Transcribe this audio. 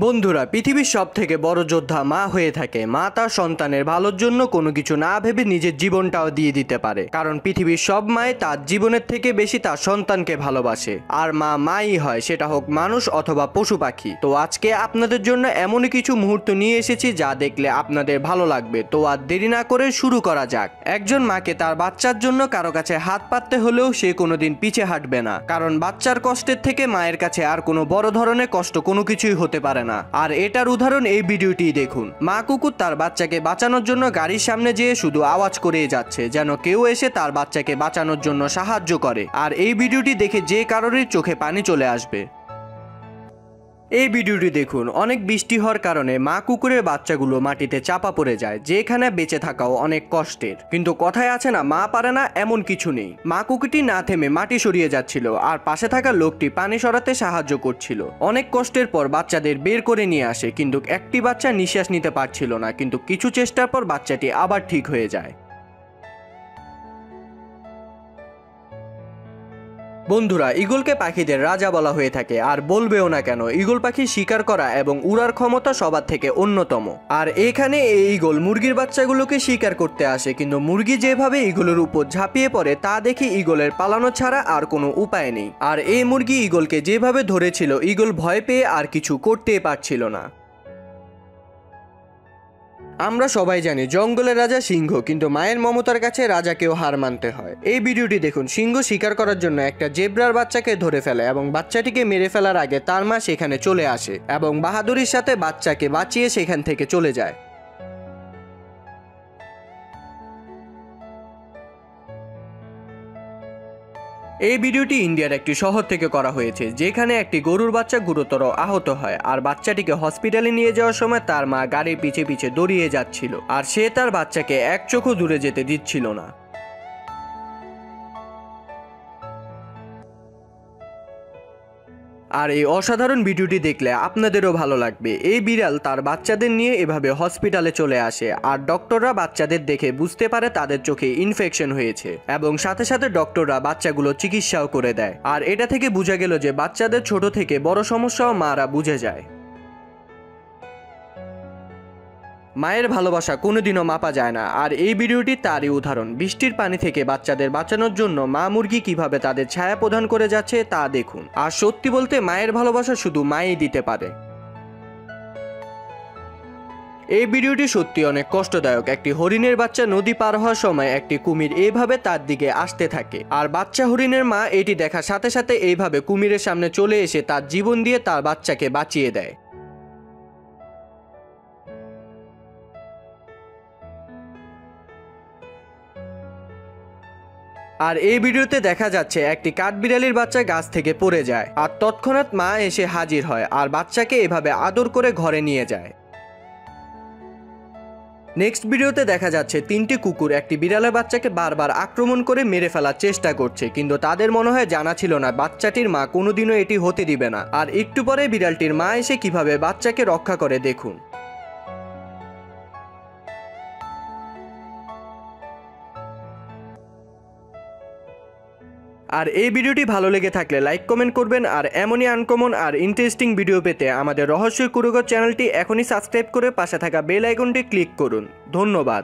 বন্ধুরা, পৃথিবীর সবথেকে বড় যোদ্ধা মা হয়ে থাকে। মা তার সন্তানের ভালোর জন্য কোনো কিছু না ভেবে নিজের জীবনটাও দিয়ে দিতে পারে, কারণ পৃথিবীর সব মাই তার জীবনের থেকে বেশি তার সন্তানকে ভালোবাসে। আর মা মাই হয়, সেটা হোক মানুষ অথবা পশু পাখি। তো আজকে আপনাদের জন্য এমনই কিছু মুহূর্ত নিয়ে এসেছি যা দেখলে আপনাদের ভালো লাগবে। তো আর দেরি না করে শুরু করা যাক। একজন মাকে তার বাচ্চার জন্য কারো কাছে হাত পাততে হলেও সে কোনোদিন পিছে হাঁটবে না, কারণ বাচ্চার কষ্টের থেকে মায়ের কাছে আর কোনো বড় ধরনের কষ্ট কোনো কিছুই হতে পারে না। আর এটার উদাহরণ এই ভিডিওটি দেখুন। মা কুকুর তার বাচ্চাকে বাঁচানোর জন্য গাড়ির সামনে যেয়ে শুধু আওয়াজ করেই যাচ্ছে, যেন কেউ এসে তার বাচ্চাকে বাঁচানোর জন্য সাহায্য করে। আর এই ভিডিওটি দেখে যে কারোরই চোখে পানি চলে আসবে। এই ভিডিওটি দেখুন। অনেক বৃষ্টি হওয়ার কারণে মা কুকুরের বাচ্চাগুলো মাটিতে চাপা পড়ে যায়, যেখানে বেঁচে থাকাও অনেক কষ্টের। কিন্তু কথায় আছে না, মা পারে না এমন কিছু নেই। মা কুকুরটি না থেমে মাটি সরিয়ে যাচ্ছিল, আর পাশে থাকা লোকটি পানি সরাতে সাহায্য করছিল। অনেক কষ্টের পর বাচ্চাদের বের করে নিয়ে আসে, কিন্তু একটি বাচ্চা নিঃশ্বাস নিতে পারছিল না। কিন্তু কিছু চেষ্টার পর বাচ্চাটি আবার ঠিক হয়ে যায়। বন্ধুরা, ঈগলকে পাখিদের রাজা বলা হয়ে থাকে, আর বলবেও না কেন। ঈগল পাখি শিকার করা এবং উড়ার ক্ষমতা সবার থেকে অন্যতম। আর এখানে এই ঈগল মুরগির বাচ্চাগুলোকে শিকার করতে আসে, কিন্তু মুরগি যেভাবে ঈগলের উপর ঝাঁপিয়ে পড়ে তা দেখে ঈগলের পালানো ছাড়া আর কোনো উপায় নেই। আর এই মুরগি ঈগলকে যেভাবে ধরেছিল, ঈগল ভয় পেয়ে আর কিছু করতেই পারছিল না। আমরা সবাই জানি জঙ্গলের রাজা সিংহ, কিন্তু মায়ের মমতার কাছে রাজাকেও হার মানতে হয়। এই ভিডিওটি দেখুন। সিংহ শিকার করার জন্য একটা জেব্রার বাচ্চাকে ধরে ফেলে এবং বাচ্চাটিকে মেরে ফেলার আগে তার মা সেখানে চলে আসে এবং বাহাদুরির সাথে বাচ্চাকে বাঁচিয়ে সেখান থেকে চলে যায়। এই ভিডিওটি ইন্ডিয়ার একটি শহর থেকে করা হয়েছে, যেখানে একটি গরুর বাচ্চা গুরুতর আহত হয়। আর বাচ্চাটিকে হসপিটালে নিয়ে যাওয়ার সময় তার মা গাড়ির পিছে পিছে দৌড়িয়ে যাচ্ছিল, আর সে তার বাচ্চাকে এক চোখও দূরে যেতে দিচ্ছিল না। আর এই অসাধারণ ভিডিওটি দেখলে আপনাদেরও ভালো লাগবে। এই বিড়াল তার বাচ্চাদের নিয়ে এভাবে হসপিটালে চলে আসে, আর ডক্টররা বাচ্চাদের দেখে বুঝতে পারে তাদের চোখে ইনফেকশন হয়েছে, এবং সাথে সাথে ডক্টররা বাচ্চাগুলো চিকিৎসাও করে দেয়। আর এটা থেকে বোঝা গেল যে বাচ্চাদের ছোট থেকে বড় সমস্যাও মারা বুঝে যায়। মায়ের ভালোবাসা কোনোদিনও মাপা যায় না, আর এই ভিডিওটি তারই উদাহরণ। বৃষ্টির পানি থেকে বাচ্চাদের বাঁচানোর জন্য মা মুরগি কিভাবে তাদের ছায়া প্রদান করে যাচ্ছে তা দেখুন। আর সত্যি বলতে মায়ের ভালোবাসা শুধু মাই দিতে পারে। এই ভিডিওটি সত্যি অনেক কষ্টদায়ক। একটি হরিণের বাচ্চা নদী পার হওয়ার সময় একটি কুমির এইভাবে তার দিকে আসতে থাকে, আর বাচ্চা হরিণের মা এটি দেখার সাথে সাথে এইভাবে কুমিরের সামনে চলে এসে তার জীবন দিয়ে তার বাচ্চাকে বাঁচিয়ে দেয়। আর এই ভিডিওতে দেখা যাচ্ছে একটি কাঠবিড়ালির বাচ্চা গাছ থেকে পড়ে যায়, আর তৎক্ষণাৎ মা এসে হাজির হয় আর বাচ্চাকে এভাবে আদর করে ঘরে নিয়ে যায়। নেক্সট ভিডিওতে দেখা যাচ্ছে তিনটি কুকুর একটি বিড়ালের বাচ্চাকে বারবার আক্রমণ করে মেরে ফেলার চেষ্টা করছে, কিন্তু তাদের মনে হয় জানা ছিল না বাচ্চাটির মা কোনোদিনও এটি হতে দিবে না। আর একটু পরে বিড়ালটির মা এসে কিভাবে বাচ্চাকে রক্ষা করে দেখুন। আর এই ভিডিওটি ভালো লেগে থাকলে লাইক কমেন্ট করবেন। আর এমনই আনকমন আর ইন্টারেস্টিং ভিডিও পেতে আমাদের রহস্য কুড়ুঘর চ্যানেলটি এখনই সাবস্ক্রাইব করে পাশে থাকা বেল আইকনটি ক্লিক করুন। ধন্যবাদ।